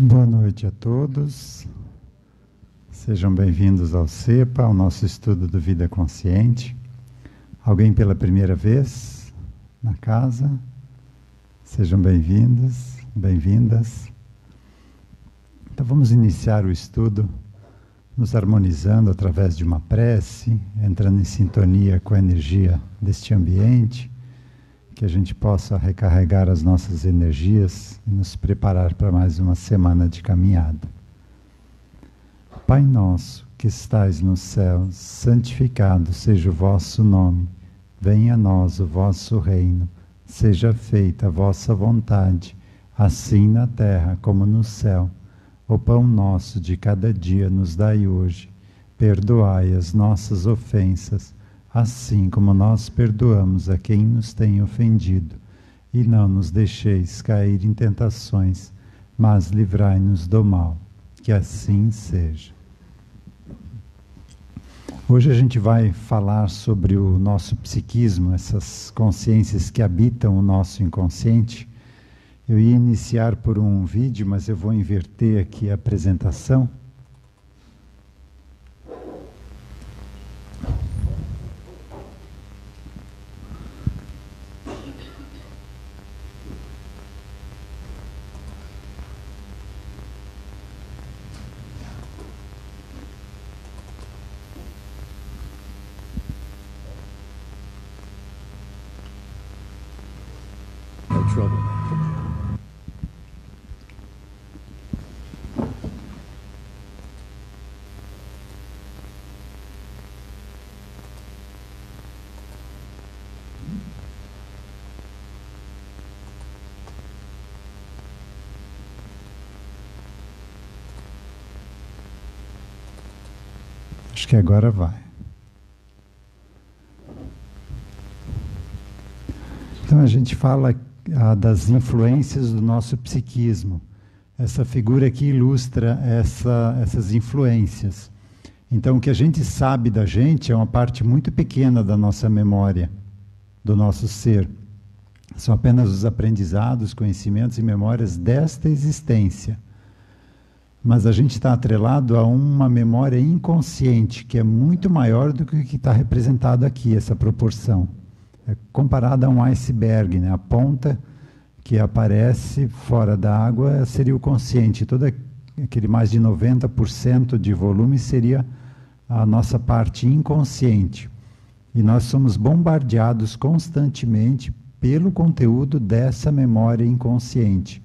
Boa noite a todos. Sejam bem-vindos ao CEPA, ao nosso estudo do Vida Consciente. Alguém pela primeira vez na casa? Sejam bem-vindos, bem-vindas. Então vamos iniciar o estudo nos harmonizando através de uma prece, entrando em sintonia com a energia deste ambiente, que a gente possa recarregar as nossas energias e nos preparar para mais uma semana de caminhada. Pai nosso, que estais nos céus, santificado seja o vosso nome. Venha a nós o vosso reino. Seja feita a vossa vontade, assim na terra como no céu. O pão nosso de cada dia nos dai hoje. Perdoai as nossas ofensas, assim como nós perdoamos a quem nos tem ofendido. E não nos deixeis cair em tentações, mas livrai-nos do mal. Que assim seja. Hoje a gente vai falar sobre o nosso psiquismo, essas consciências que habitam o nosso inconsciente. Eu ia iniciar por um vídeo, mas eu vou inverter aqui a apresentação. Acho que agora vai. Então a gente fala das influências do nosso psiquismo. Essa figura aqui ilustra essas influências. Então o que a gente sabe da gente é uma parte muito pequena da nossa memória, do nosso ser. São apenas os aprendizados, conhecimentos e memórias desta existência. Mas a gente está atrelado a uma memória inconsciente, que é muito maior do que o que está representado aqui, essa proporção. É comparada a um iceberg, né? A ponta que aparece fora da água seria o consciente. Todo aquele mais de 90% de volume seria a nossa parte inconsciente. E nós somos bombardeados constantemente pelo conteúdo dessa memória inconsciente.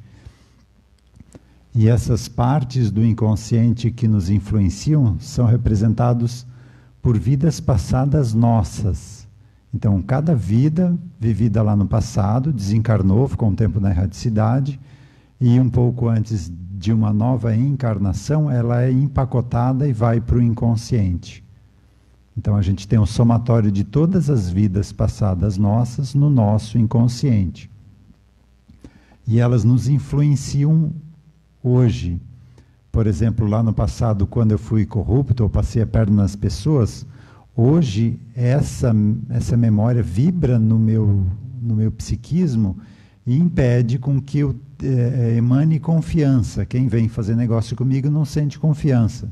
E essas partes do inconsciente que nos influenciam são representados por vidas passadas nossas. Então, cada vida vivida lá no passado, desencarnou, ficou um tempo na erraticidade, e um pouco antes de uma nova encarnação, ela é empacotada e vai para o inconsciente. Então, a gente tem um somatório de todas as vidas passadas nossas no nosso inconsciente. E elas nos influenciam hoje. Por exemplo, lá no passado, quando eu fui corrupto, ou passei a perna nas pessoas, hoje essa memória vibra no meu psiquismo e impede com que eu emane confiança. Quem vem fazer negócio comigo não sente confiança,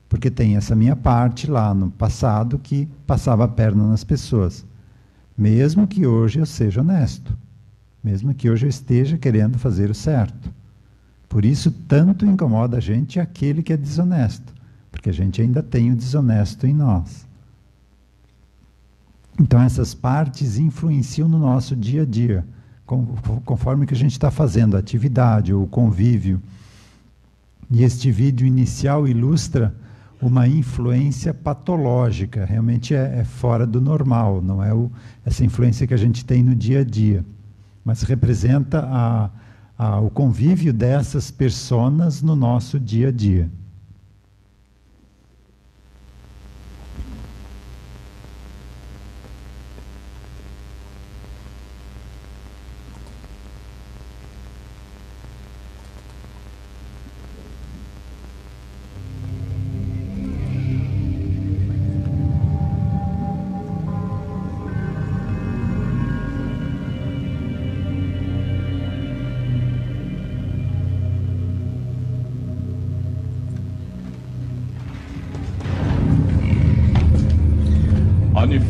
porque tem essa minha parte lá no passado que passava a perna nas pessoas. Mesmo que hoje eu seja honesto, mesmo que hoje eu esteja querendo fazer o certo. Por isso, tanto incomoda a gente aquele que é desonesto, porque a gente ainda tem o desonesto em nós. Então, essas partes influenciam no nosso dia a dia, conforme que a gente está fazendo a atividade ou o convívio. E este vídeo inicial ilustra uma influência patológica, realmente é fora do normal, não é essa influência que a gente tem no dia a dia, mas representa o convívio dessas personas no nosso dia a dia.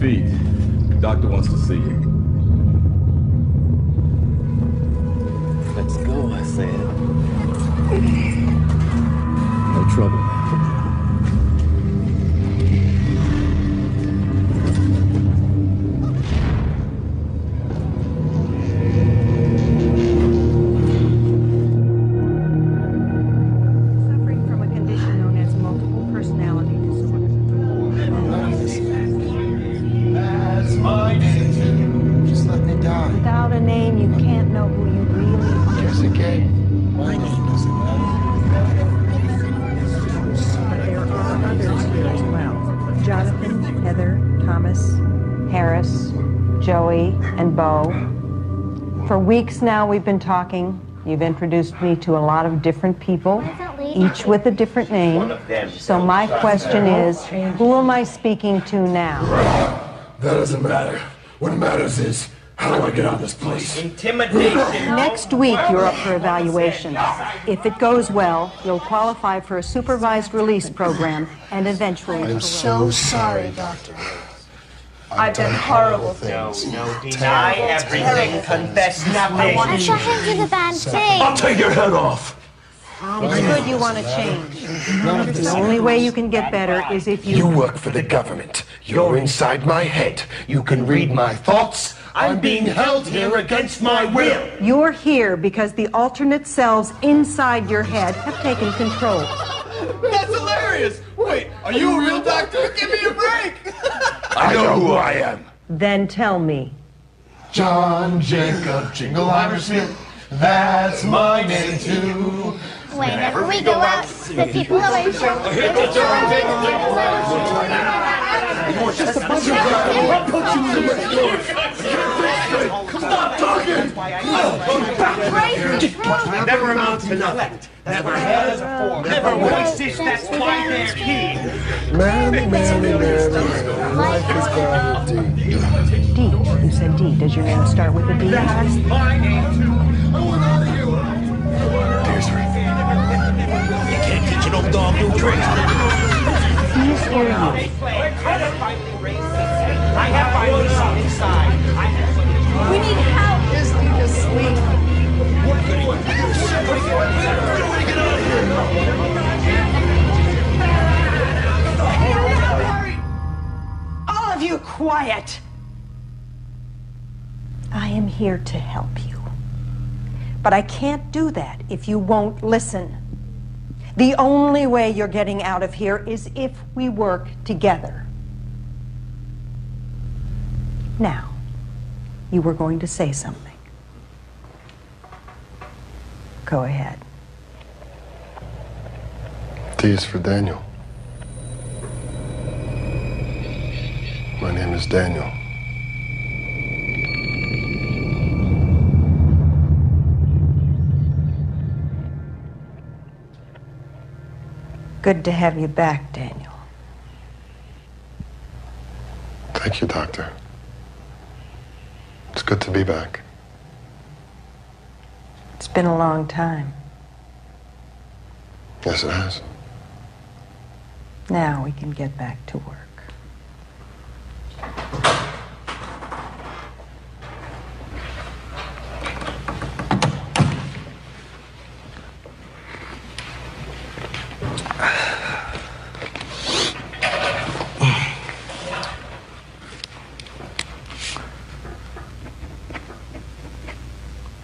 feet. The doctor wants to see you. Let's go, I said. No trouble, man. Suffering from a condition known as multiple personality disorder. That's my name too. Just let me die. Without a name, you can't know who you really are. Guess again. My name doesn't matter. But there are others here as well. Jonathan, Heather, Thomas, Harris, Joey, and Bo. For weeks now we've been talking. You've introduced me to a lot of different people, each with a different name. So my question is, who am I speaking to now? That doesn't matter. What matters is, how do I get out of this place? Intimidation. Next week, you're up for evaluation. If it goes well, you'll qualify for a supervised release program and eventually I'm parole. so sorry, Doctor. I've done horrible things. No, deny everything, confess nothing. I saw him do the bad thing. I'll take your head off. It's good you want to change. The only way you can get better is if You work for the government. You're inside my head. You can read my thoughts. I'm being held here against my will. You're here because the alternate selves inside your head have taken control. That's hilarious! Wait, are you a real doctor? Give me a break! I know who I am. Then tell me. John Jacob Jingleheimer Smith. That's my name too. Whenever we go out, the people always show. Stop talking! Never amount to nothing. Never has, never voices, that's why they're here. Many, life is but a deed. D. You said D. Does your name start with a D? That's my name too. You can't teach an old dog new tricks. He's hearing you. I have my own son inside. We need help. Just need to sleep. All of you quiet. I am here to help you. But I can't do that if you won't listen. The only way you're getting out of here is if we work together. Now, you were going to say something. Go ahead. D is for Daniel. My name is Daniel. Good to have you back, Daniel. Thank you, Doctor. It's good to be back. It's been a long time. Yes, it has. Now we can get back to work.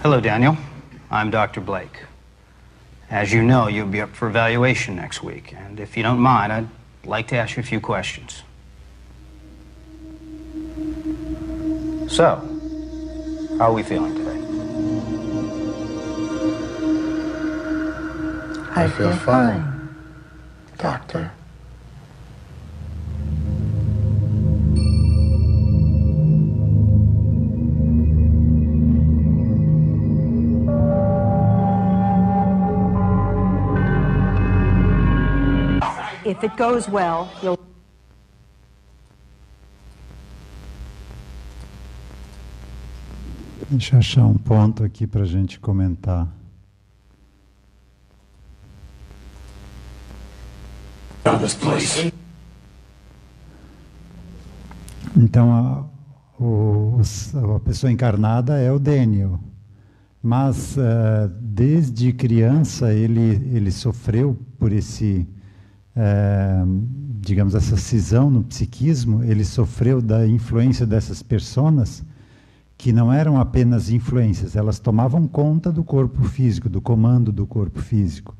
Hello, Daniel. I'm Dr. Blake. As you know, you'll be up for evaluation next week, and if you don't mind, I'd like to ask you a few questions. So, how are we feeling today? I feel fine, Doctor. If it goes well, you'll... Deixa eu achar um ponto aqui para a gente comentar. Então, a pessoa encarnada é o Daniel. Mas, desde criança, ele sofreu por digamos, essa cisão no psiquismo. Ele sofreu da influência dessas personas que não eram apenas influências, elas tomavam conta do corpo físico, do comando do corpo físico.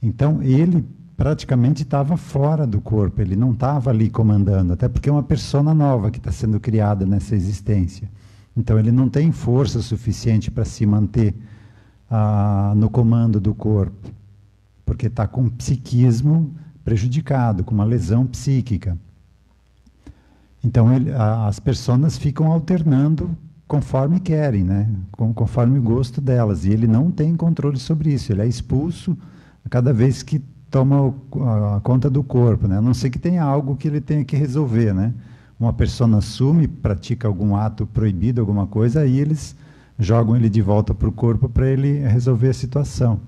Então, ele praticamente estava fora do corpo, ele não estava ali comandando, até porque é uma persona nova que está sendo criada nessa existência. Então, ele não tem força suficiente para se manter no comando do corpo, porque está com o psiquismo prejudicado, com uma lesão psíquica. Então, as pessoas ficam alternando conforme querem, né? Conforme o gosto delas, e ele não tem controle sobre isso, ele é expulso a cada vez que toma a conta do corpo, né? A não ser que tenha algo que ele tenha que resolver, né? Uma pessoa assume, pratica algum ato proibido, alguma coisa, aí eles jogam ele de volta para o corpo para ele resolver a situação.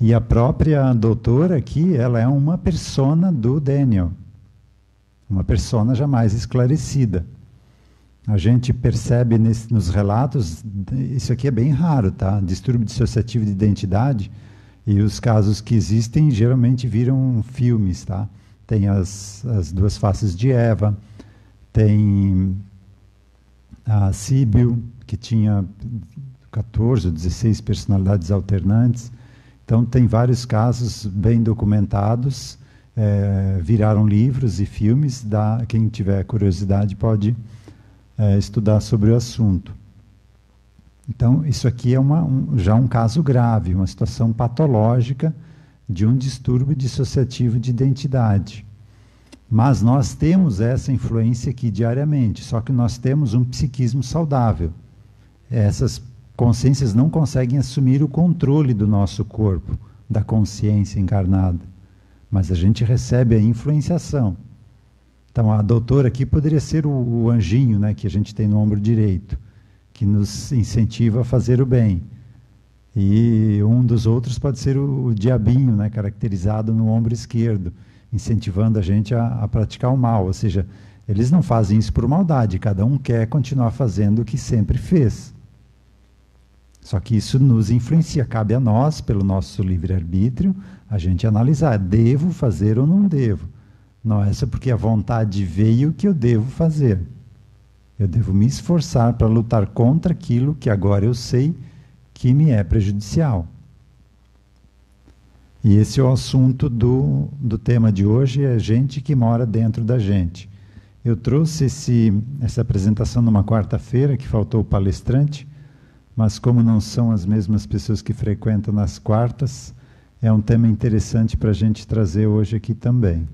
E a própria doutora aqui, ela é uma persona do Daniel, uma persona jamais esclarecida. A gente percebe nos relatos, isso aqui é bem raro, tá? Distúrbio dissociativo de identidade, e os casos que existem geralmente viram filmes, tá? Tem as duas faces de Eva, tem a Síbio, que tinha 14 ou 16 personalidades alternantes. Então, tem vários casos bem documentados, viraram livros e filmes. Quem tiver curiosidade pode estudar sobre o assunto. Então, isso aqui é já um caso grave, uma situação patológica de um distúrbio dissociativo de identidade. Mas nós temos essa influência aqui diariamente, só que nós temos um psiquismo saudável. Essas consciências não conseguem assumir o controle do nosso corpo, da consciência encarnada, mas a gente recebe a influenciação. Então, a doutora aqui poderia ser o anjinho, né, que a gente tem no ombro direito, que nos incentiva a fazer o bem. E um dos outros pode ser o diabinho, né, caracterizado no ombro esquerdo, incentivando a gente a praticar o mal. Ou seja, eles não fazem isso por maldade, cada um quer continuar fazendo o que sempre fez. Só que isso nos influencia, cabe a nós, pelo nosso livre-arbítrio, a gente analisar, devo fazer ou não devo. Não é só porque a vontade veio que eu devo fazer. Eu devo me esforçar para lutar contra aquilo que agora eu sei que me é prejudicial. E esse é o assunto do tema de hoje, é a gente que mora dentro da gente. Eu trouxe essa apresentação numa quarta-feira, que faltou o palestrante, mas como não são as mesmas pessoas que frequentam nas quartas, é um tema interessante para a gente trazer hoje aqui também.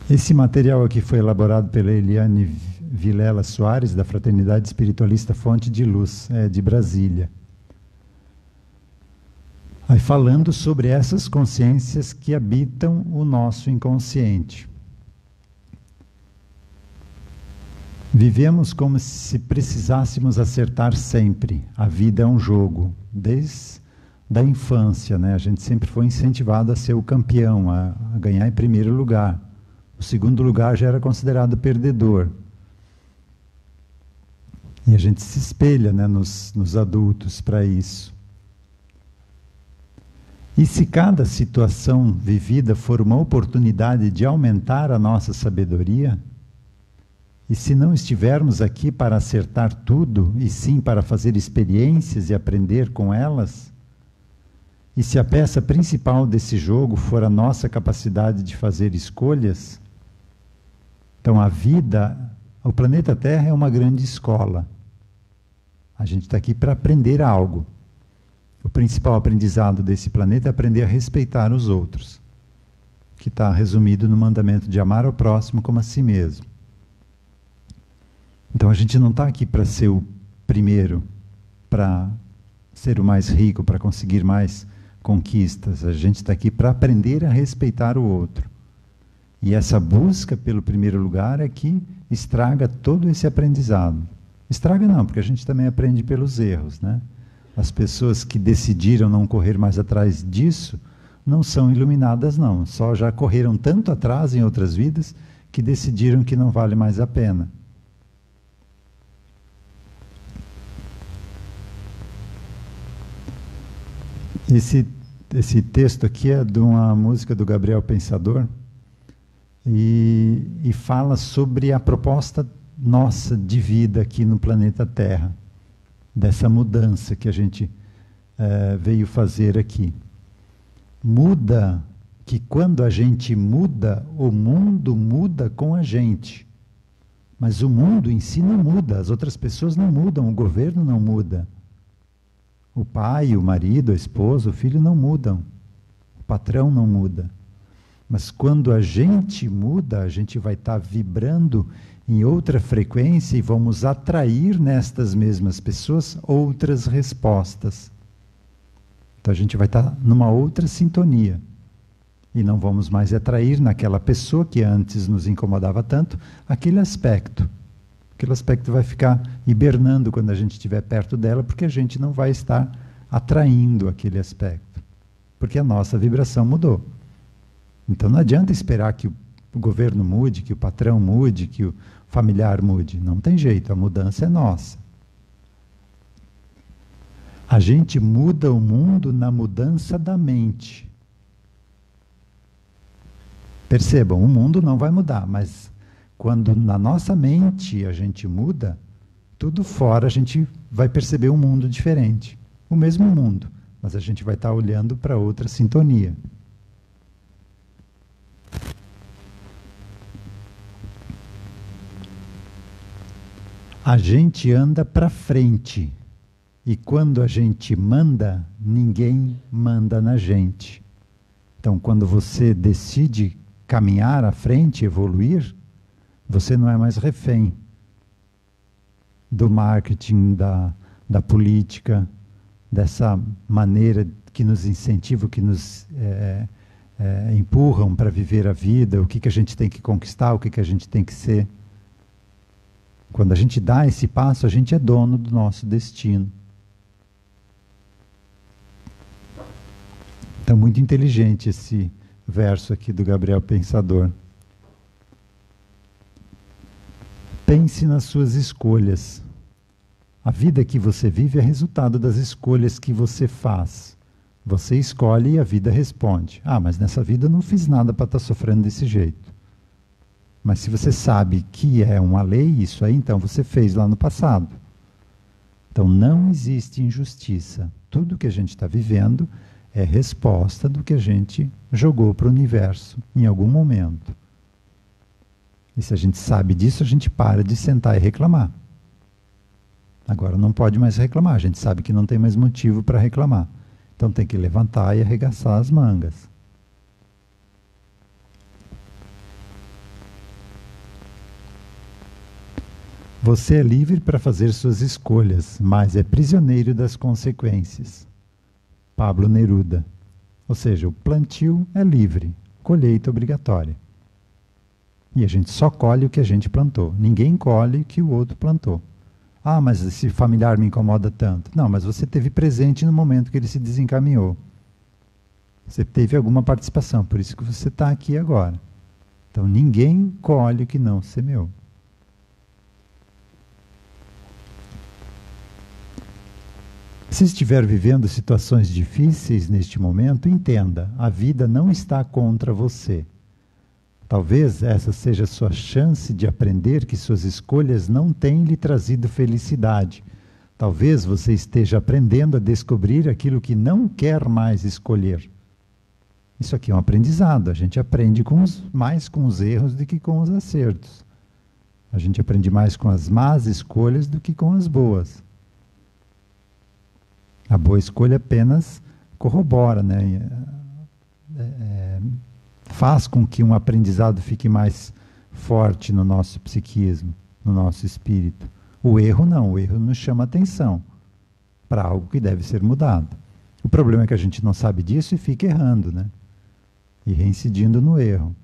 Esse material aqui foi elaborado pela Eliane Vilela Soares, da Fraternidade Espiritualista Fonte de Luz, de Brasília. Aí falando sobre essas consciências que habitam o nosso inconsciente. Vivemos como se precisássemos acertar sempre. A vida é um jogo, desde a infância, né? A gente sempre foi incentivado a ser o campeão, a ganhar em primeiro lugar. O segundo lugar já era considerado perdedor. E a gente se espelha, né, nos adultos para isso. E se cada situação vivida for uma oportunidade de aumentar a nossa sabedoria, e se não estivermos aqui para acertar tudo, e sim para fazer experiências e aprender com elas, e se a peça principal desse jogo for a nossa capacidade de fazer escolhas, então a vida, o planeta Terra é uma grande escola. A gente está aqui para aprender algo. O principal aprendizado desse planeta é aprender a respeitar os outros, que está resumido no mandamento de amar ao próximo como a si mesmo. Então a gente não está aqui para ser o primeiro, para ser o mais rico, para conseguir mais conquistas. A gente está aqui para aprender a respeitar o outro. E essa busca pelo primeiro lugar é que estraga todo esse aprendizado. Estraga não, porque a gente também aprende pelos erros, né? As pessoas que decidiram não correr mais atrás disso não são iluminadas, não. Só já correram tanto atrás em outras vidas que decidiram que não vale mais a pena. Esse texto aqui é de uma música do Gabriel Pensador e fala sobre a proposta nossa de vida aqui no planeta Terra, dessa mudança que a gente veio fazer aqui. Muda que quando a gente muda, o mundo muda com a gente. Mas o mundo em si não muda, as outras pessoas não mudam, o governo não muda. O pai, o marido, a esposa, o filho não mudam. O patrão não muda. Mas quando a gente muda, a gente vai estar vibrando em outra frequência e vamos atrair nestas mesmas pessoas outras respostas. Então a gente vai estar numa outra sintonia. E não vamos mais atrair naquela pessoa que antes nos incomodava tanto, aquele aspecto. Aquele aspecto vai ficar hibernando quando a gente estiver perto dela, porque a gente não vai estar atraindo aquele aspecto. Porque a nossa vibração mudou. Então não adianta esperar que o governo mude, que o patrão mude, que o familiar mude. Não tem jeito, a mudança é nossa. A gente muda o mundo na mudança da mente. Percebam, o mundo não vai mudar, mas quando na nossa mente a gente muda, tudo fora a gente vai perceber um mundo diferente. O mesmo mundo, mas a gente vai estar olhando para outra sintonia. A gente anda para frente. E quando a gente manda, ninguém manda na gente. Então, quando você decide caminhar à frente, evoluir, você não é mais refém do marketing, da política, dessa maneira que nos incentiva, que nos empurram para viver a vida, o que a gente tem que conquistar, o que a gente tem que ser. Quando a gente dá esse passo, a gente é dono do nosso destino. Então, muito inteligente esse verso aqui do Gabriel Pensador. Pense nas suas escolhas. A vida que você vive é resultado das escolhas que você faz. Você escolhe e a vida responde. Ah, mas nessa vida eu não fiz nada para estar sofrendo desse jeito. Mas se você sabe que é uma lei, isso aí, então você fez lá no passado. Então não existe injustiça. Tudo que a gente está vivendo é resposta do que a gente jogou para o universo em algum momento. E se a gente sabe disso, a gente para de sentar e reclamar. Agora não pode mais reclamar, a gente sabe que não tem mais motivo para reclamar. Então tem que levantar e arregaçar as mangas. Você é livre para fazer suas escolhas, mas é prisioneiro das consequências. Pablo Neruda. Ou seja, o plantio é livre, colheita obrigatória. E a gente só colhe o que a gente plantou. Ninguém colhe o que o outro plantou. Ah, mas esse familiar me incomoda tanto. Não, mas você teve presente no momento que ele se desencaminhou. Você teve alguma participação, por isso que você está aqui agora. Então ninguém colhe o que não semeou. Se estiver vivendo situações difíceis neste momento, entenda, a vida não está contra você. Talvez essa seja a sua chance de aprender que suas escolhas não têm lhe trazido felicidade. Talvez você esteja aprendendo a descobrir aquilo que não quer mais escolher. Isso aqui é um aprendizado, a gente aprende mais com os erros do que com os acertos. A gente aprende mais com as más escolhas do que com as boas. A boa escolha apenas corrobora, né? Faz com que um aprendizado fique mais forte no nosso psiquismo, no nosso espírito. O erro não, o erro nos chama atenção para algo que deve ser mudado. O problema é que a gente não sabe disso e fica errando, né? E reincidindo no erro.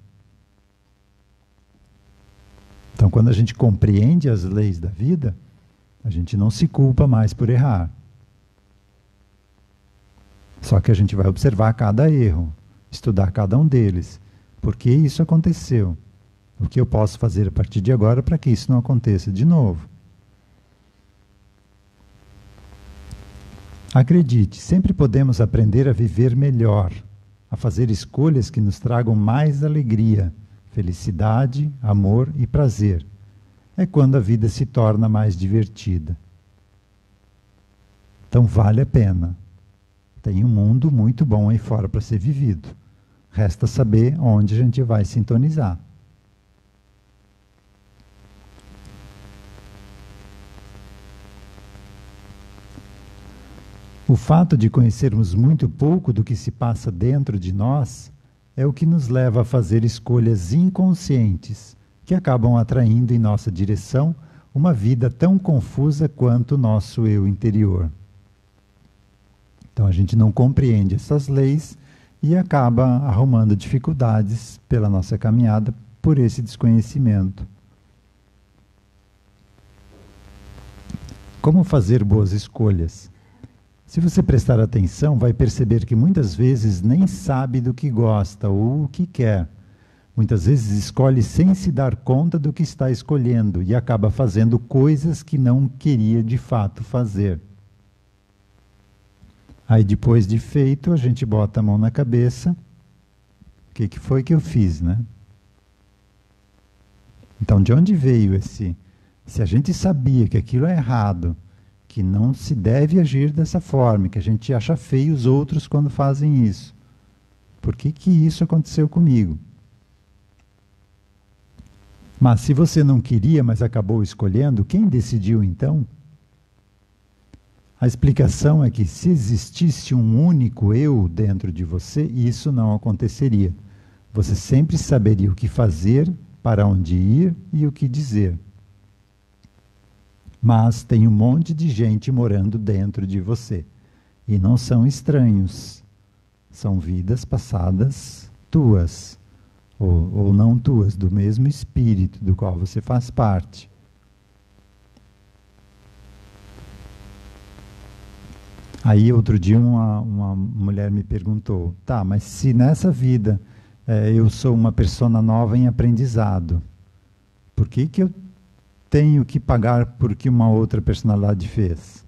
Então, quando a gente compreende as leis da vida, a gente não se culpa mais por errar. Só que a gente vai observar cada erro, estudar cada um deles. Por que isso aconteceu? O que eu posso fazer a partir de agora para que isso não aconteça de novo? Acredite, sempre podemos aprender a viver melhor, a fazer escolhas que nos tragam mais alegria, felicidade, amor e prazer. É quando a vida se torna mais divertida. Então vale a pena. Tem um mundo muito bom aí fora para ser vivido. Resta saber onde a gente vai sintonizar. O fato de conhecermos muito pouco do que se passa dentro de nós é o que nos leva a fazer escolhas inconscientes, que acabam atraindo em nossa direção uma vida tão confusa quanto o nosso eu interior. Então a gente não compreende essas leis e acaba arrumando dificuldades pela nossa caminhada por esse desconhecimento. Como fazer boas escolhas? Se você prestar atenção, vai perceber que muitas vezes nem sabe do que gosta ou o que quer. Muitas vezes escolhe sem se dar conta do que está escolhendo e acaba fazendo coisas que não queria de fato fazer. Aí depois de feito, a gente bota a mão na cabeça. O que foi que eu fiz, né? Então, de onde veio esse... Se a gente sabia que aquilo é errado, que não se deve agir dessa forma, que a gente acha feio os outros quando fazem isso. Por que isso aconteceu comigo? Mas se você não queria, mas acabou escolhendo, quem decidiu então? A explicação é que se existisse um único eu dentro de você, isso não aconteceria. Você sempre saberia o que fazer, para onde ir e o que dizer. Mas tem um monte de gente morando dentro de você. E não são estranhos. São vidas passadas tuas. Ou não tuas, do mesmo espírito do qual você faz parte. Aí outro dia uma mulher me perguntou, tá, mas se nessa vida eu sou uma persona nova em aprendizado, por que eu tenho que pagar por que uma outra personalidade fez?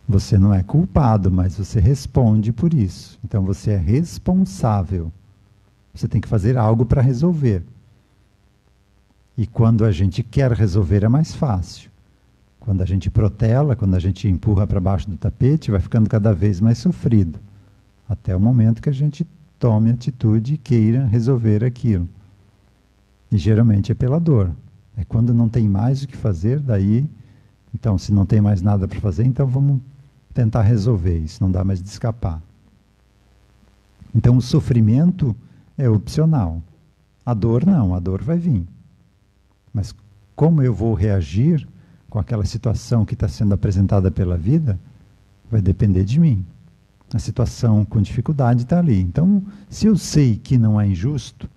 Você não é culpado, mas você responde por isso. Então você é responsável. Você tem que fazer algo para resolver. E quando a gente quer resolver é mais fácil. Quando a gente protela, quando a gente empurra para baixo do tapete, vai ficando cada vez mais sofrido. Até o momento que a gente tome atitude e queira resolver aquilo. E geralmente é pela dor. É quando não tem mais o que fazer, daí... Então, se não tem mais nada para fazer, então vamos tentar resolver isso, não dá mais de escapar. Então, o sofrimento é opcional. A dor não, a dor vai vir. Mas como eu vou reagir com aquela situação que está sendo apresentada pela vida, vai depender de mim. A situação com dificuldade está ali. Então, se eu sei que não é injusto,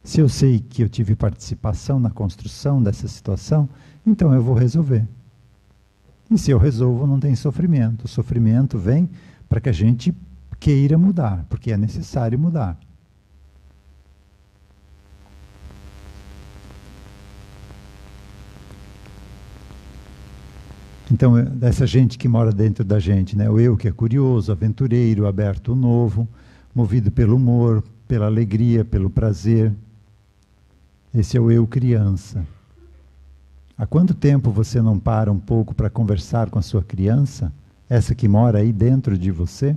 se eu sei que eu tive participação na construção dessa situação, então eu vou resolver. E se eu resolvo, não tem sofrimento. O sofrimento vem para que a gente queira mudar, porque é necessário mudar. Então, essa gente que mora dentro da gente, né? O eu que é curioso, aventureiro, aberto ao novo, movido pelo humor, pela alegria, pelo prazer. Esse é o eu criança. Há quanto tempo você não para um pouco para conversar com a sua criança? Essa que mora aí dentro de você?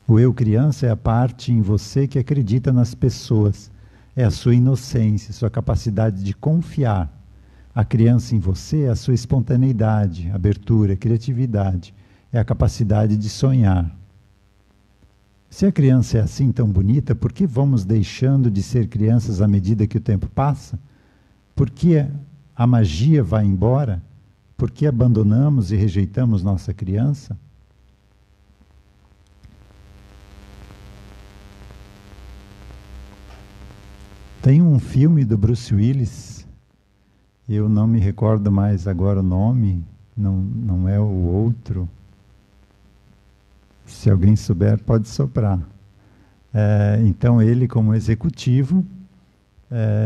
O eu criança é a parte em você que acredita nas pessoas. É a sua inocência, sua capacidade de confiar. A criança em você é a sua espontaneidade, abertura, criatividade. É a capacidade de sonhar. Se a criança é assim tão bonita, por que vamos deixando de ser crianças à medida que o tempo passa? Por que a magia vai embora? Por que abandonamos e rejeitamos nossa criança? Tem um filme do Bruce Willis, eu não me recordo mais agora o nome, não é o outro. Se alguém souber, pode soprar. Então ele, como executivo,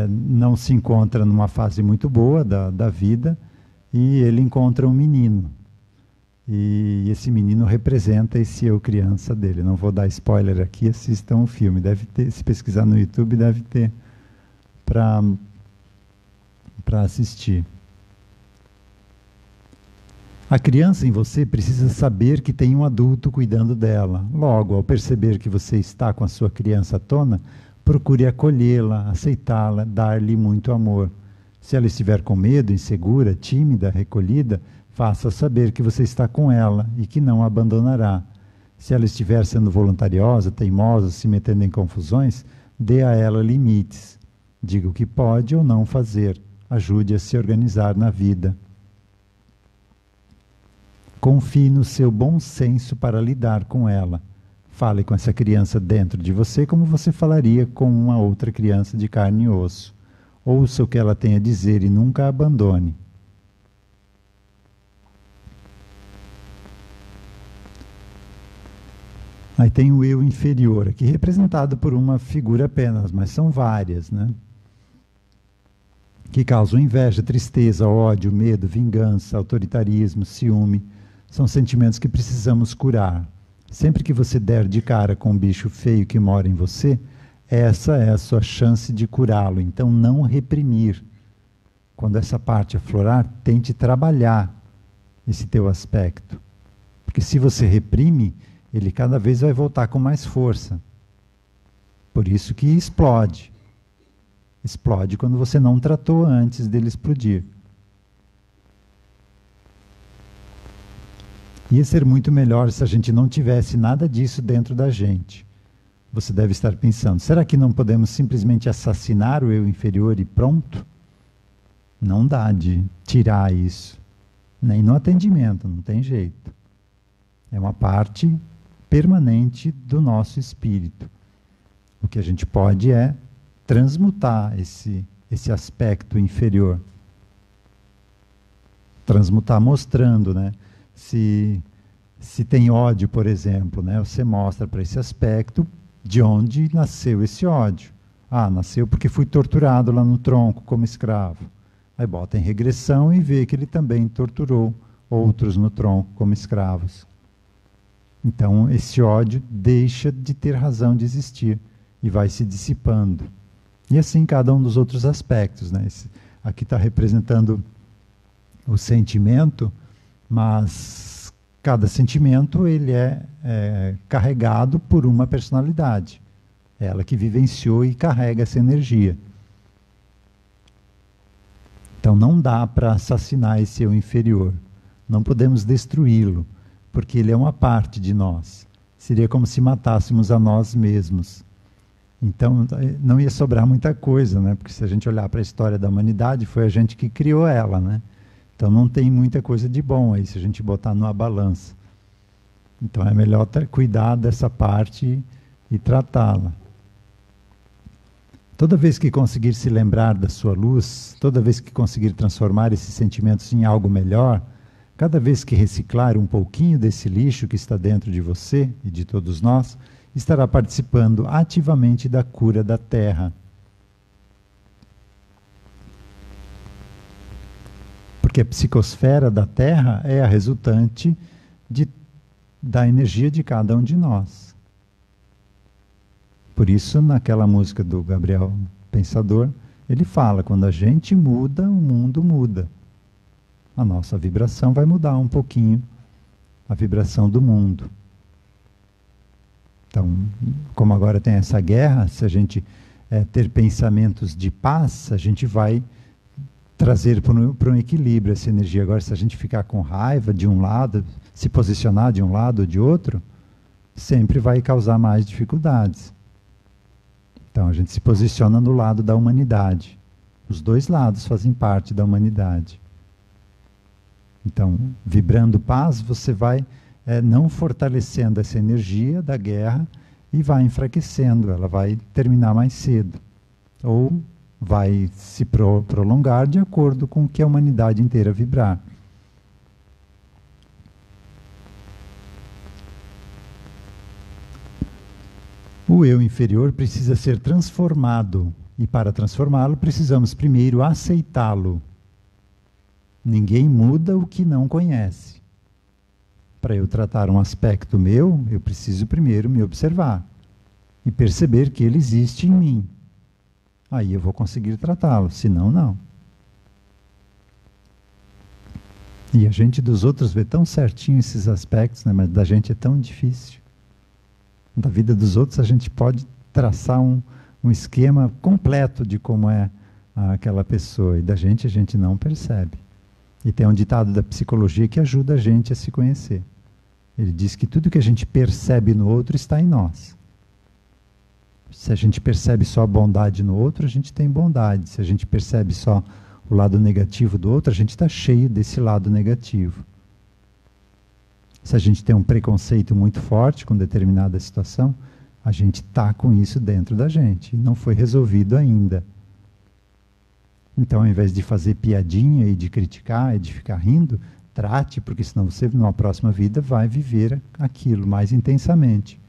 não se encontra numa fase muito boa da vida, e ele encontra um menino. E esse menino representa esse eu criança dele. Não vou dar spoiler aqui, assistam o filme. Deve ter, se pesquisar no YouTube, deve ter para assistir. A criança em você precisa saber que tem um adulto cuidando dela. Logo, ao perceber que você está com a sua criança à tona, procure acolhê-la, aceitá-la, dar-lhe muito amor. Se ela estiver com medo, insegura, tímida, recolhida, faça saber que você está com ela e que não a abandonará. Se ela estiver sendo voluntariosa, teimosa, se metendo em confusões, dê a ela limites. Diga o que pode ou não fazer. Ajude a se organizar na vida. Confie no seu bom senso para lidar com ela. Fale com essa criança dentro de você como você falaria com uma outra criança de carne e osso. Ouça o que ela tem a dizer e nunca a abandone. Aí tem o eu inferior, aqui representado por uma figura apenas, mas são várias, né? Que causam inveja, tristeza, ódio, medo, vingança, autoritarismo, ciúme. São sentimentos que precisamos curar. Sempre que você der de cara com um bicho feio que mora em você, essa é a sua chance de curá-lo. Então não reprimir. Quando essa parte aflorar, tente trabalhar esse teu aspecto. Porque se você reprime, ele cada vez vai voltar com mais força. Por isso que explode. Explode quando você não tratou antes dele explodir. Ia ser muito melhor se a gente não tivesse nada disso dentro da gente. Você deve estar pensando, será que não podemos simplesmente assassinar o eu inferior e pronto? Não dá de tirar isso. Nem no atendimento, não tem jeito. É uma parte permanente do nosso espírito. O que a gente pode é transmutar esse aspecto inferior. Transmutar mostrando, né? Se tem ódio, por exemplo, né? Você mostra para esse aspecto de onde nasceu esse ódio. Ah, nasceu porque fui torturado lá no tronco como escravo. Aí bota em regressão e vê que ele também torturou outros no tronco como escravos. Então, esse ódio deixa de ter razão de existir e vai se dissipando. E assim cada um dos outros aspectos, né? Aqui está representando o sentimento, mas cada sentimento ele é carregado por uma personalidade. Ela que vivenciou e carrega essa energia. Então não dá para assassinar esse eu inferior. Não podemos destruí-lo, porque ele é uma parte de nós. Seria como se matássemos a nós mesmos. Então, não ia sobrar muita coisa, né? Porque se a gente olhar para a história da humanidade, foi a gente que criou ela, né? Então, não tem muita coisa de bom aí, se a gente botar numa balança. Então, é melhor cuidar dessa parte e tratá-la. Toda vez que conseguir se lembrar da sua luz, toda vez que conseguir transformar esses sentimentos em algo melhor, cada vez que reciclar um pouquinho desse lixo que está dentro de você e de todos nós, estará participando ativamente da cura da Terra. Porque a psicosfera da Terra é a resultante da energia de cada um de nós. Por isso, naquela música do Gabriel Pensador, ele fala, quando a gente muda, o mundo muda. A nossa vibração vai mudar um pouquinho, a vibração do mundo. Então, como agora tem essa guerra, se a gente ter pensamentos de paz, a gente vai trazer para um equilíbrio essa energia. Agora, se a gente ficar com raiva de um lado, se posicionar de um lado ou de outro, sempre vai causar mais dificuldades. Então, a gente se posiciona no lado da humanidade. Os dois lados fazem parte da humanidade. Então, vibrando paz, você vai não fortalecendo essa energia da guerra e vai enfraquecendo, ela vai terminar mais cedo. ou vai se prolongar de acordo com o que a humanidade inteira vibrar. O eu inferior precisa ser transformado, e para transformá-lo precisamos primeiro aceitá-lo. Ninguém muda o que não conhece. Para eu tratar um aspecto meu, eu preciso primeiro me observar e perceber que ele existe em mim. Aí eu vou conseguir tratá-lo, senão não. E a gente dos outros vê tão certinho esses aspectos, né? Mas da gente é tão difícil. Da vida dos outros a gente pode traçar um esquema completo de como é aquela pessoa, e da gente a gente não percebe. E tem um ditado da psicologia que ajuda a gente a se conhecer. Ele diz que tudo que a gente percebe no outro está em nós. Se a gente percebe só a bondade no outro, a gente tem bondade. Se a gente percebe só o lado negativo do outro, a gente está cheio desse lado negativo. Se a gente tem um preconceito muito forte com determinada situação, a gente está com isso dentro da gente. E não foi resolvido ainda. Então, ao invés de fazer piadinha e de criticar e de ficar rindo, trate, porque senão você, numa próxima vida, vai viver aquilo mais intensamente.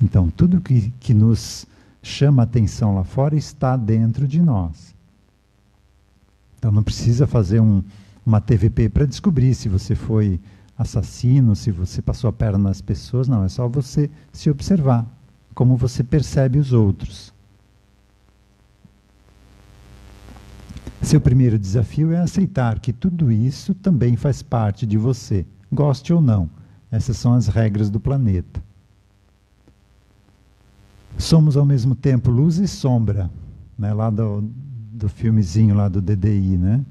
Então, tudo que nos chama a atenção lá fora está dentro de nós. Então, não precisa fazer uma TVP para descobrir se você foi assassino, se você passou a perna nas pessoas. Não, é só você se observar, como você percebe os outros. Seu primeiro desafio é aceitar que tudo isso também faz parte de você, goste ou não. Essas são as regras do planeta. Somos ao mesmo tempo luz e sombra, né? Lá do filmezinho lá do DDI, né?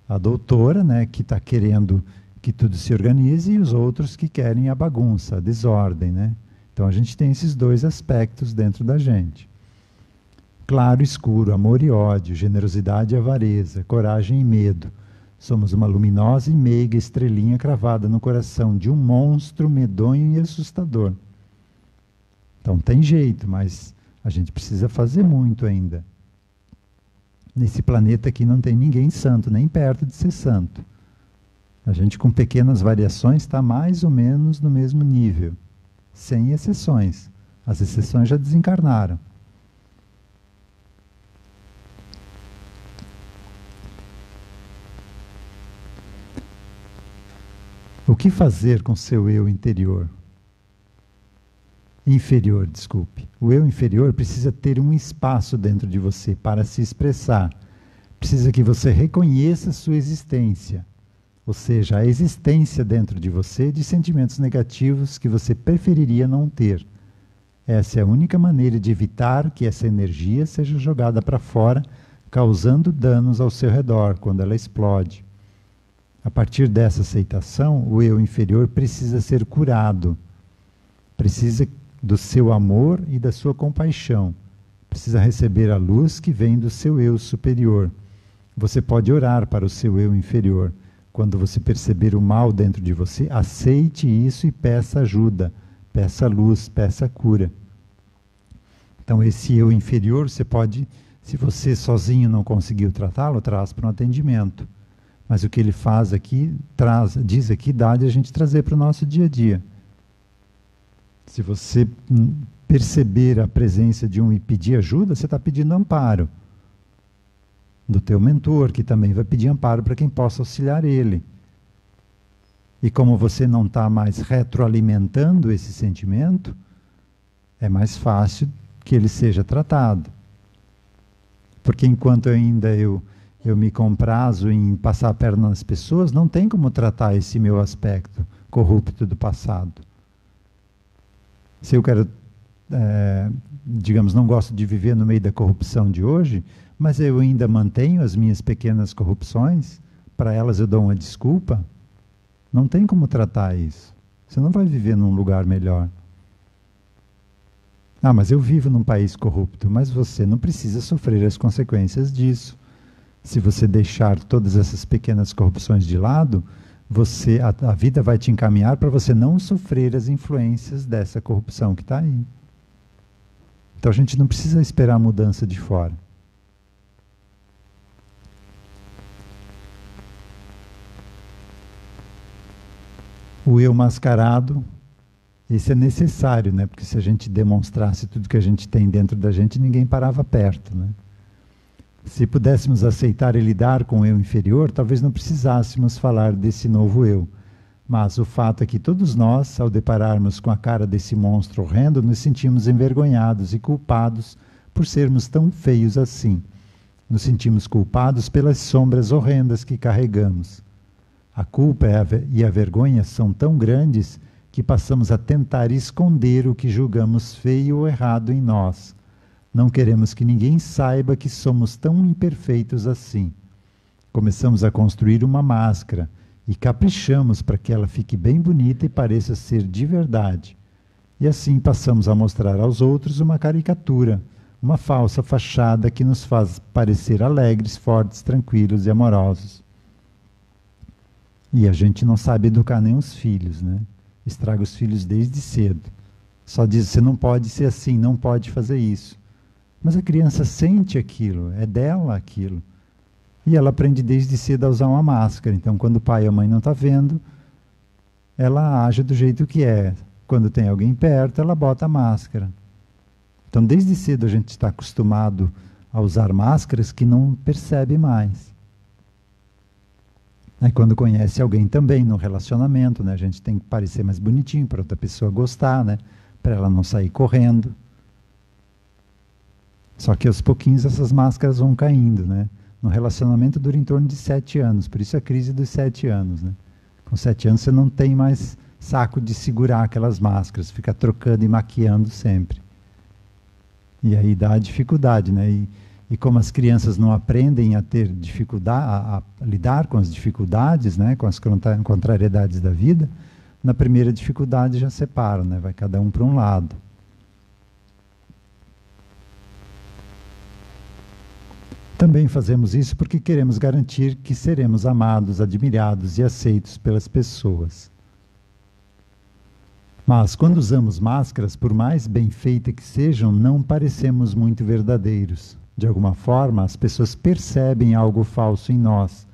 A doutora, né, que está querendo que tudo se organize, e os outros que querem a bagunça, a desordem, né? Então a gente tem esses dois aspectos dentro da gente. Claro e escuro, amor e ódio, generosidade e avareza, coragem e medo. Somos uma luminosa e meiga estrelinha cravada no coração de um monstro medonho e assustador. Então tem jeito, mas a gente precisa fazer muito ainda. Nesse planeta aqui não tem ninguém santo, nem perto de ser santo. A gente, com pequenas variações, está mais ou menos no mesmo nível, sem exceções. As exceções já desencarnaram. O que fazer com seu eu interior? Inferior, desculpe. O eu inferior precisa ter um espaço dentro de você para se expressar. Precisa que você reconheça sua existência. Ou seja, a existência dentro de você de sentimentos negativos que você preferiria não ter. Essa é a única maneira de evitar que essa energia seja jogada para fora, causando danos ao seu redor quando ela explode. A partir dessa aceitação, o eu inferior precisa ser curado. Precisa do seu amor e da sua compaixão. Precisa receber a luz que vem do seu eu superior. Você pode orar para o seu eu inferior. Quando você perceber o mal dentro de você, aceite isso e peça ajuda, peça luz, peça cura. Então esse eu inferior, você pode, se você sozinho não conseguiu tratá-lo, traz para um atendimento. Mas o que ele faz aqui, diz aqui, dá de a gente trazer para o nosso dia a dia. Se você perceber a presença de um e pedir ajuda, você está pedindo amparo do teu mentor, que também vai pedir amparo para quem possa auxiliar ele. E como você não está mais retroalimentando esse sentimento, é mais fácil que ele seja tratado. Porque enquanto ainda eu me comprazo em passar a perna nas pessoas, não tem como tratar esse meu aspecto corrupto do passado. Se eu quero, digamos, não gosto de viver no meio da corrupção de hoje, mas eu ainda mantenho as minhas pequenas corrupções, para elas eu dou uma desculpa, não tem como tratar isso. Você não vai viver num lugar melhor. Ah, mas eu vivo num país corrupto, mas você não precisa sofrer as consequências disso. Se você deixar todas essas pequenas corrupções de lado, a vida vai te encaminhar para você não sofrer as influências dessa corrupção que está aí. Então, Então a gente não precisa esperar a mudança de fora. O eu mascarado, esse é necessário, né? Porque se a gente demonstrasse tudo que a gente tem dentro da gente, ninguém parava perto, né? Se pudéssemos aceitar e lidar com o eu inferior, talvez não precisássemos falar desse novo eu. Mas o fato é que todos nós, ao depararmos com a cara desse monstro horrendo, nos sentimos envergonhados e culpados por sermos tão feios assim. Nos sentimos culpados pelas sombras horrendas que carregamos. A culpa e a vergonha são tão grandes que passamos a tentar esconder o que julgamos feio ou errado em nós. Não queremos que ninguém saiba que somos tão imperfeitos assim. Começamos a construir uma máscara e caprichamos para que ela fique bem bonita e pareça ser de verdade. E assim passamos a mostrar aos outros uma caricatura, uma falsa fachada que nos faz parecer alegres, fortes, tranquilos e amorosos. E a gente não sabe educar nem os filhos, né? Estraga os filhos desde cedo. Só diz, você não pode ser assim, não pode fazer isso. Mas a criança sente aquilo, é dela aquilo. E ela aprende desde cedo a usar uma máscara. Então, quando o pai e a mãe não estão vendo, ela age do jeito que é. Quando tem alguém perto, ela bota a máscara. Então, desde cedo a gente está acostumado a usar máscaras que não percebe mais. Aí quando conhece alguém também no relacionamento, né, a gente tem que parecer mais bonitinho para outra pessoa gostar, né, para ela não sair correndo. Só que aos pouquinhos essas máscaras vão caindo, né? No relacionamento dura em torno de 7 anos, por isso a crise dos 7 anos, né? Com 7 anos você não tem mais saco de segurar aquelas máscaras, fica trocando e maquiando sempre. E aí dá a dificuldade, né? E como as crianças não aprendem a ter dificuldade, a lidar com as dificuldades, né, com as contrariedades da vida, na primeira dificuldade já separam, né, vai cada um para um lado. Também fazemos isso porque queremos garantir que seremos amados, admirados e aceitos pelas pessoas. Mas quando usamos máscaras, por mais bem feitas que sejam, não parecemos muito verdadeiros. De alguma forma, as pessoas percebem algo falso em nós.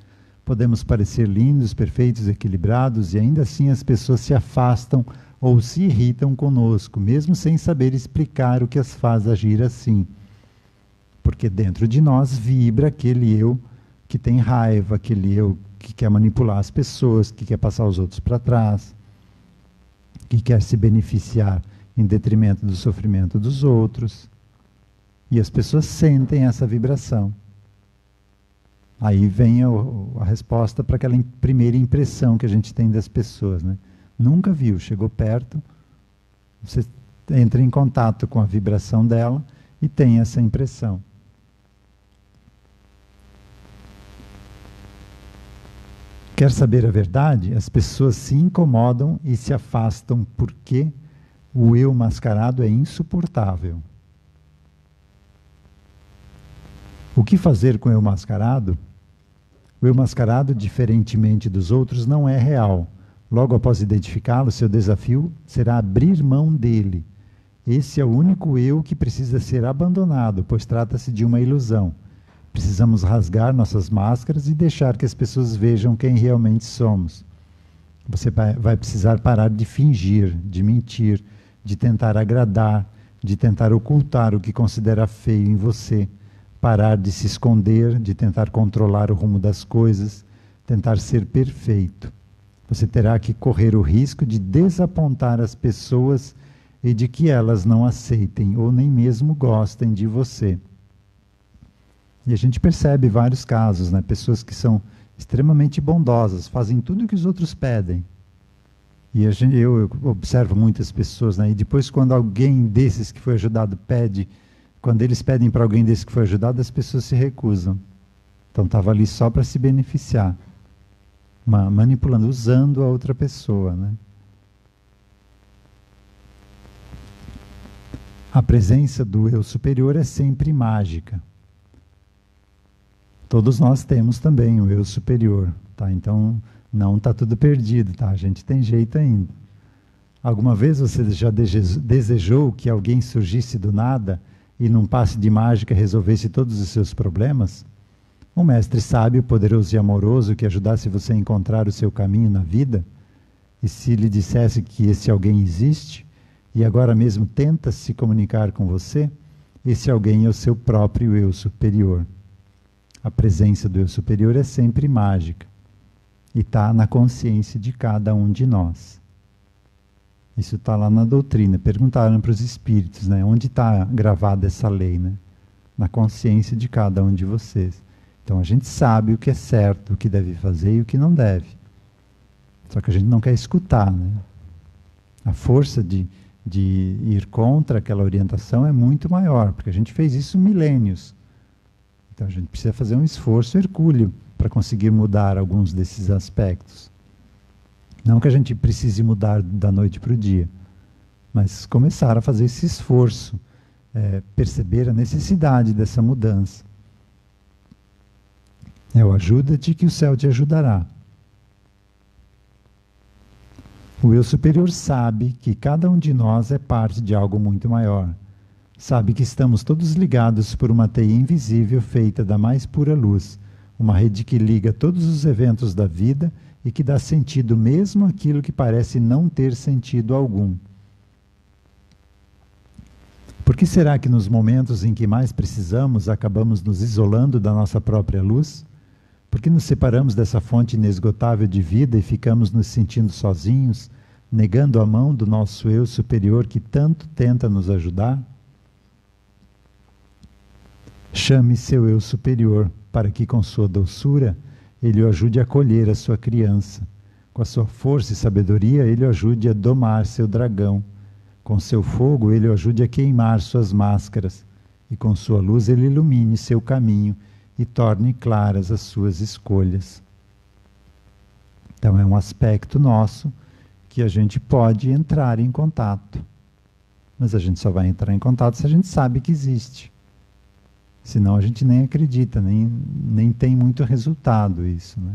Podemos parecer lindos, perfeitos, equilibrados, e ainda assim as pessoas se afastam ou se irritam conosco, mesmo sem saber explicar o que as faz agir assim. Porque dentro de nós vibra aquele eu que tem raiva, aquele eu que quer manipular as pessoas, que quer passar os outros para trás, que quer se beneficiar em detrimento do sofrimento dos outros. E as pessoas sentem essa vibração. Aí vem a resposta para aquela primeira impressão que a gente tem das pessoas, né? Nunca viu, chegou perto, você entra em contato com a vibração dela e tem essa impressão. Quer saber a verdade? As pessoas se incomodam e se afastam porque o eu mascarado é insuportável. O que fazer com o eu mascarado? O eu mascarado, diferentemente dos outros, não é real. Logo após identificá-lo, seu desafio será abrir mão dele. Esse é o único eu que precisa ser abandonado, pois trata-se de uma ilusão. Precisamos rasgar nossas máscaras e deixar que as pessoas vejam quem realmente somos. Você vai precisar parar de fingir, de mentir, de tentar agradar, de tentar ocultar o que considera feio em você. Parar de se esconder, de tentar controlar o rumo das coisas, tentar ser perfeito. Você terá que correr o risco de desapontar as pessoas e de que elas não aceitem ou nem mesmo gostem de você. E a gente percebe vários casos, né? Pessoas que são extremamente bondosas, fazem tudo o que os outros pedem. E eu observo muitas pessoas, né? E depois quando alguém desses que foi ajudado pede, quando eles pedem para alguém desse que foi ajudado, as pessoas se recusam. Então estava ali só para se beneficiar, manipulando, usando a outra pessoa, né? A presença do eu superior é sempre mágica. Todos nós temos também o eu superior, tá? Então não está tudo perdido, tá? A gente tem jeito ainda. Alguma vez você já desejou que alguém surgisse do nada e num passe de mágica resolvesse todos os seus problemas? Um mestre sábio, poderoso e amoroso que ajudasse você a encontrar o seu caminho na vida? E se lhe dissesse que esse alguém existe e agora mesmo tenta se comunicar com você, esse alguém é o seu próprio eu superior. A presença do eu superior é sempre mágica e está na consciência de cada um de nós. Isso está lá na doutrina. Perguntaram para os espíritos, né? Onde está gravada essa lei, né? Na consciência de cada um de vocês. Então a gente sabe o que é certo, o que deve fazer e o que não deve. Só que a gente não quer escutar, né? A força de ir contra aquela orientação é muito maior, porque a gente fez isso milênios. Então a gente precisa fazer um esforço hercúleo para conseguir mudar alguns desses aspectos. Não que a gente precise mudar da noite para o dia, mas começar a fazer esse esforço, perceber a necessidade dessa mudança. O ajuda-te que o céu te ajudará. O eu superior sabe que cada um de nós é parte de algo muito maior. Sabe que estamos todos ligados por uma teia invisível feita da mais pura luz, uma rede que liga todos os eventos da vida e que dá sentido mesmo àquilo que parece não ter sentido algum. Por que será que nos momentos em que mais precisamos acabamos nos isolando da nossa própria luz? Por que nos separamos dessa fonte inesgotável de vida e ficamos nos sentindo sozinhos, negando a mão do nosso eu superior que tanto tenta nos ajudar? Chame seu eu superior para que com sua doçura ele o ajude a acolher a sua criança. Com a sua força e sabedoria ele o ajude a domar seu dragão. Com seu fogo ele o ajude a queimar suas máscaras. E com sua luz ele ilumine seu caminho e torne claras as suas escolhas. Então é um aspecto nosso que a gente pode entrar em contato. Mas a gente só vai entrar em contato se a gente sabe que existe. Senão a gente nem acredita, nem tem muito resultado isso, né?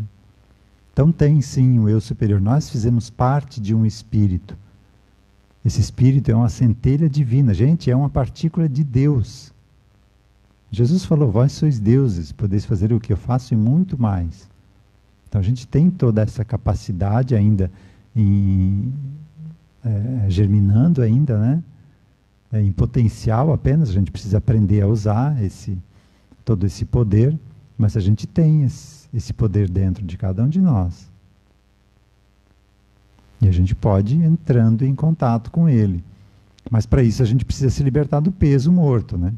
Então tem sim o eu superior. Nós fizemos parte de um espírito. Esse espírito é uma centelha divina. Gente, é uma partícula de Deus. Jesus falou, vós sois deuses, podeis fazer o que eu faço e muito mais. Então a gente tem toda essa capacidade ainda germinando ainda, né? Em potencial apenas, a gente precisa aprender a usar todo esse poder, mas a gente tem esse poder dentro de cada um de nós. E a gente pode ir entrando em contato com ele. Mas para isso a gente precisa se libertar do peso morto, né?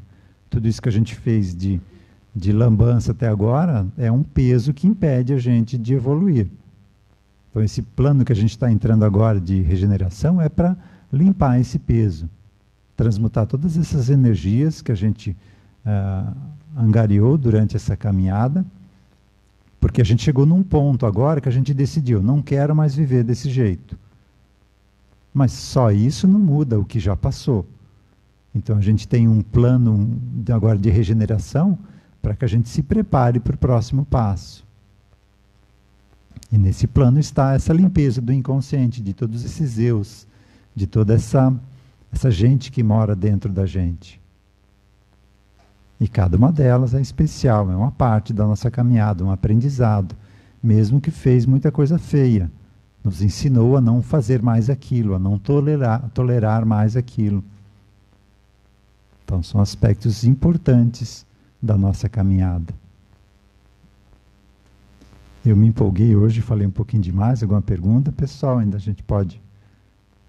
Tudo isso que a gente fez de lambança até agora é um peso que impede a gente de evoluir. Então esse plano que a gente está entrando agora de regeneração é para limpar esse peso. Transmutar todas essas energias que a gente angariou durante essa caminhada, porque a gente chegou num ponto agora que a gente decidiu, não quero mais viver desse jeito. Mas só isso não muda o que já passou. Então a gente tem um plano agora de regeneração para que a gente se prepare para o próximo passo. E nesse plano está essa limpeza do inconsciente, de todos esses eus, de toda essa gente que mora dentro da gente. E cada uma delas é especial, é uma parte da nossa caminhada, um aprendizado, mesmo que fez muita coisa feia. Nos ensinou a não fazer mais aquilo, a não tolerar mais aquilo. Então são aspectos importantes da nossa caminhada. Eu me empolguei hoje, falei um pouquinho demais. Alguma pergunta, pessoal? Ainda a gente pode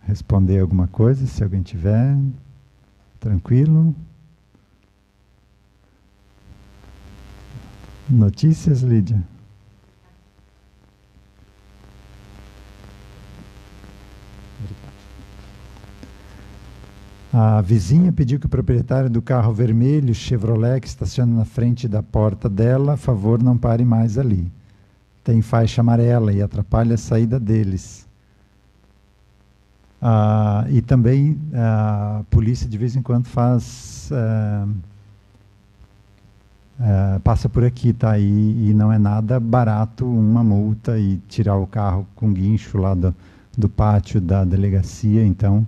responder alguma coisa, se alguém tiver. Tranquilo? Notícias, Lídia? A vizinha pediu que o proprietário do carro vermelho Chevrolet que estaciona na frente da porta dela, a favor, não pare mais ali. Tem faixa amarela e atrapalha a saída deles. E também a polícia de vez em quando passa por aqui, tá? E não é nada barato uma multa e tirar o carro com guincho lá do pátio da delegacia. Então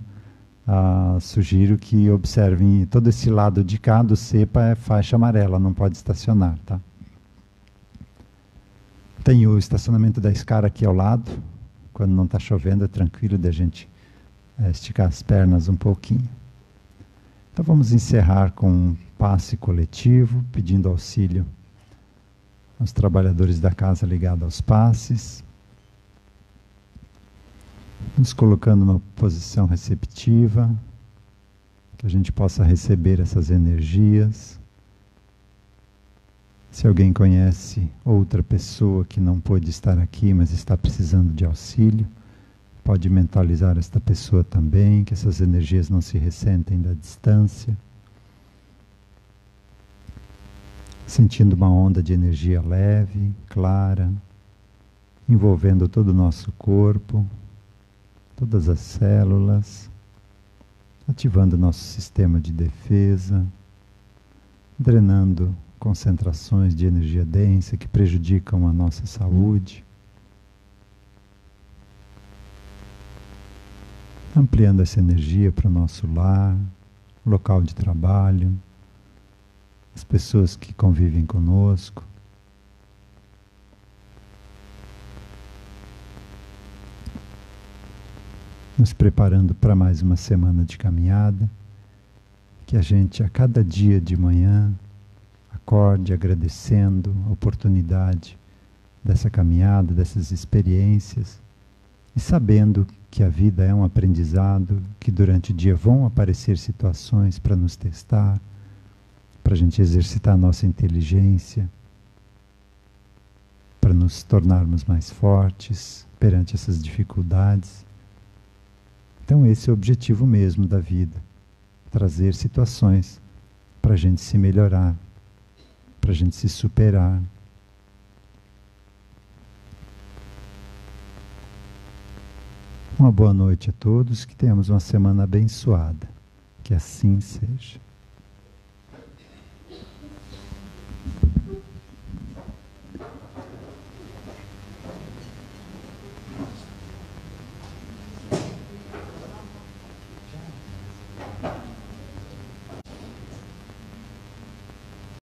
sugiro que observem todo esse lado de cá do cepa é faixa amarela, não pode estacionar, tá? Tem o estacionamento da Scara aqui ao lado. Quando não está chovendo é tranquilo da gente esticar as pernas um pouquinho. Então vamos encerrar com um passe coletivo, pedindo auxílio aos trabalhadores da casa ligados aos passes. Nos colocando numa posição receptiva, que a gente possa receber essas energias. Se alguém conhece outra pessoa que não pôde estar aqui, mas está precisando de auxílio, pode mentalizar esta pessoa também, que essas energias não se ressentem da distância. Sentindo uma onda de energia leve, clara, envolvendo todo o nosso corpo, todas as células, ativando nosso sistema de defesa, drenando concentrações de energia densa que prejudicam a nossa saúde, ampliando essa energia para o nosso lar, local de trabalho, as pessoas que convivem conosco. Nos preparando para mais uma semana de caminhada, que a gente a cada dia de manhã acorde agradecendo a oportunidade dessa caminhada, dessas experiências, e sabendo que a vida é um aprendizado, que durante o dia vão aparecer situações para nos testar, para a gente exercitar a nossa inteligência, para nos tornarmos mais fortes perante essas dificuldades. Então esse é o objetivo mesmo da vida, trazer situações para a gente se melhorar, para a gente se superar. Uma boa noite a todos, que tenhamos uma semana abençoada. Que assim seja.